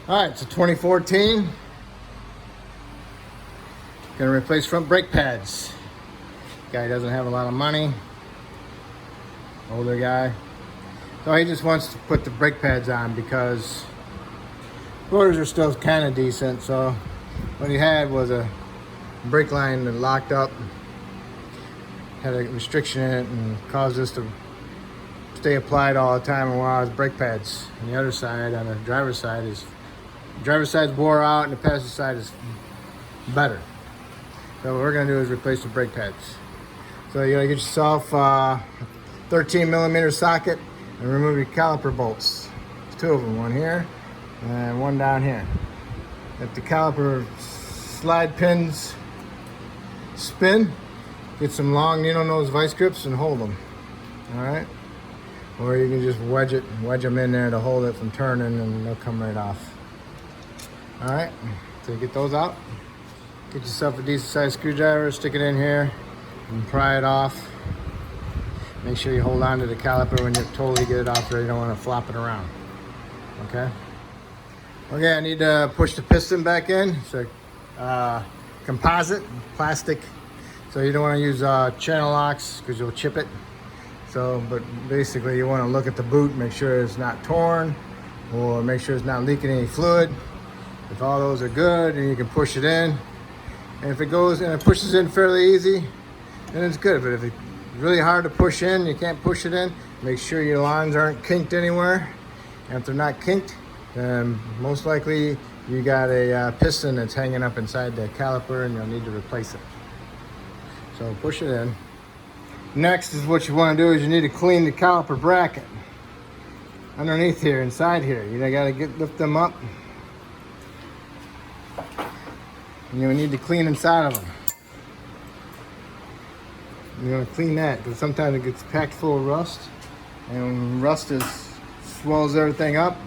All right, it's a 2014. Gonna replace front brake pads. Guy doesn't have a lot of money. Older guy. So he just wants to put the brake pads on because rotors are still kind of decent. So what he had was a brake line that locked up, had a restriction in it, and caused this to stay applied all the time and wear out his brake pads. On the other side, on the driver's side, side's wore out and the passenger side is better. So what we're gonna do is replace the brake pads. So you gotta get yourself a 13 millimeter socket and remove your caliper bolts. There's two of them, one here and one down here. If the caliper slide pins spin, get some long needle nose vice grips and hold them. All right. Or you can just wedge them in there to hold it from turning, and they'll come right off. All right, so you get those out. Get yourself a decent sized screwdriver, stick it in here, and pry it off. Make sure you hold on to the caliper when you totally get it off there. You don't want to flop it around, okay? Okay, I need to push the piston back in. It's a composite, plastic. So you don't want to use channel locks because you'll chip it. So, but basically you want to look at the boot, make sure it's not torn, or make sure it's not leaking any fluid. If all those are good, then you can push it in. And if it goes and it pushes in fairly easy, then it's good. But if it's really hard to push in, you can't push it in, make sure your lines aren't kinked anywhere. And if they're not kinked, then most likely you got a piston that's hanging up inside the caliper and you'll need to replace it. So push it in. Next is what you want to do is you need to clean the caliper bracket. Underneath here, inside here, you gotta lift them up. And you need to clean inside of them. You want to clean that because sometimes it gets packed full of rust, and rust swells everything up.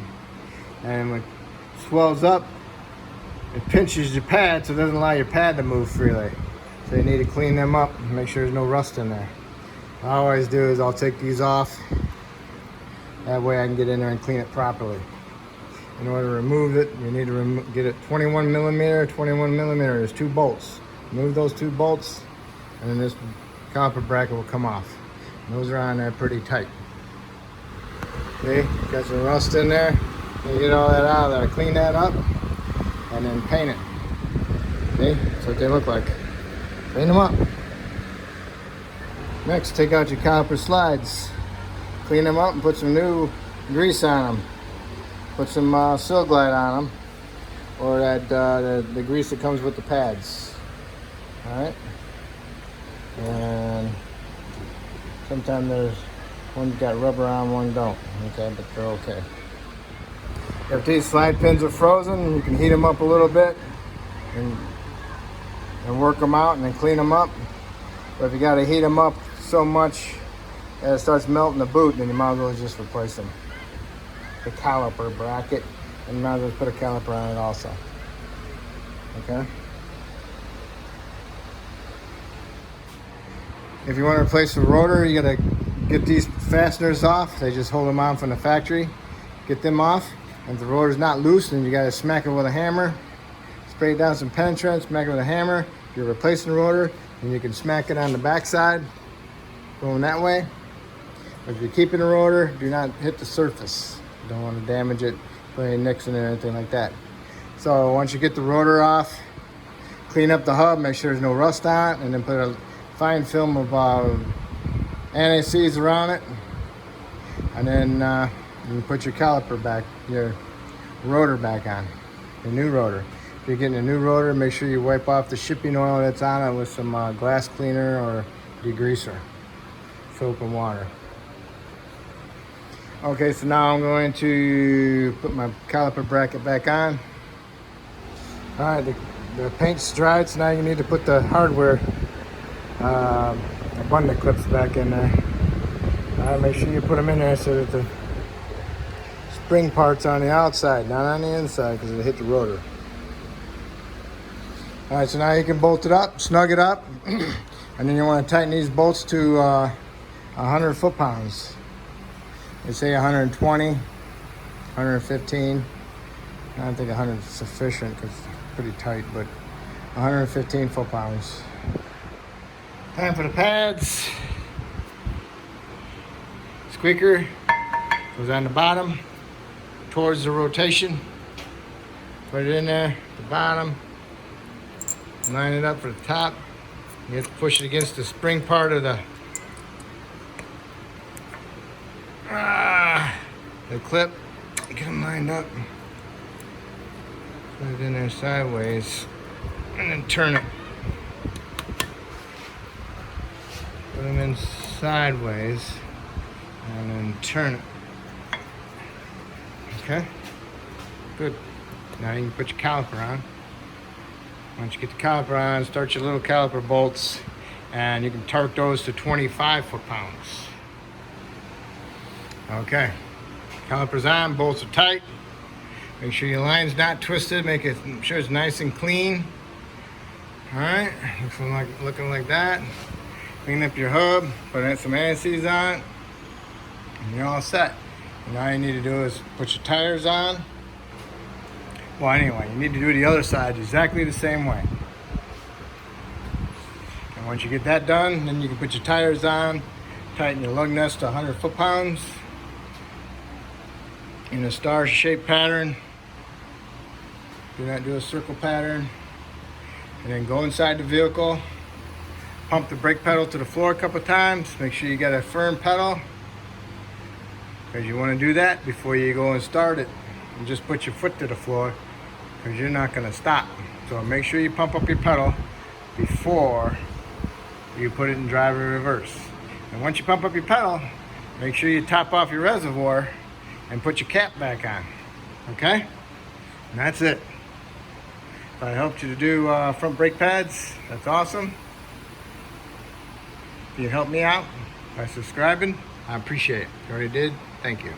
And when it swells up, it pinches your pad, so it doesn't allow your pad to move freely. So you need to clean them up and make sure there's no rust in there. What I always do is I'll take these off. That way I can get in there and clean it properly. In order to remove it, you need to get it 21 millimeter. There's two bolts. Remove those two bolts, and then this caliper bracket will come off. And those are on there pretty tight. Okay, got some rust in there. You get all that out of there. Clean that up, and then paint it. Okay, that's what they look like. Clean them up. Next, take out your caliper slides. Clean them up and put some new grease on them. Put some Sil Glide on them, or that the grease that comes with the pads. All right, and sometimes there's one's got rubber on, one don't. Okay, but they're okay. If these slide pins are frozen, you can heat them up a little bit and work them out, and then clean them up. But if you got to heat them up so much that it starts melting the boot, then you might as well just replace them. The caliper bracket, and you might as well put a caliper on it also. Okay. If you want to replace the rotor, you gotta get these fasteners off. They just hold them on from the factory. Get them off. And if the rotor's not loose, then you gotta smack it with a hammer. Spray down some penetrant, smack it with a hammer. If you're replacing the rotor, and you can smack it on the backside, going that way. But if you're keeping the rotor, do not hit the surface. You don't want to damage it, put any nicks in it or anything like that. So once you get the rotor off, clean up the hub, make sure there's no rust on it, and then put a fine film of anti-seize around it. And then you put your caliper back, your rotor back on, your new rotor. If you're getting a new rotor, make sure you wipe off the shipping oil that's on it with some glass cleaner or degreaser, soap and water. Okay, so now I'm going to put my caliper bracket back on. All right, the paint's dried, so now you need to put the hardware abundant clips back in there. All right, make sure you put them in there so that the spring part's on the outside, not on the inside, because it'll hit the rotor. All right, so now you can bolt it up, snug it up, and then you want to tighten these bolts to 100 foot-pounds. They say 120, 115. I don't think 100 is sufficient because it's pretty tight, but 115 foot-pounds. Time for the pads. Squeaker goes on the bottom towards the rotation. Put it in there, the bottom. Line it up for the top. You have to push it against the spring part of the clip. Get them lined up. Put it in there sideways and then turn it. Put them in sideways and then turn it. Okay? Good. Now you can put your caliper on. Once you get the caliper on, start your little caliper bolts, and you can torque those to 25 foot-pounds. Okay. Caliper's on, bolts are tight. Make sure your line's not twisted. Make sure it's nice and clean. All right, looking like that. Clean up your hub, put in some anti-seize on, and you're all set. And all you need to do is put your tires on. Well, anyway, you need to do the other side exactly the same way. And once you get that done, then you can put your tires on, tighten your lug nuts to 100 foot-pounds in a star-shaped pattern. Do not do a circle pattern. And then go inside the vehicle, pump the brake pedal to the floor a couple times. Make sure you got a firm pedal, because you want to do that before you go and start it. And just put your foot to the floor, because you're not going to stop. So make sure you pump up your pedal before you put it in drive and reverse. And once you pump up your pedal, make sure you top off your reservoir and put your cap back on. Okay? And that's it. If I helped you to do front brake pads, that's awesome. If you help me out by subscribing, I appreciate it. If you already did, thank you.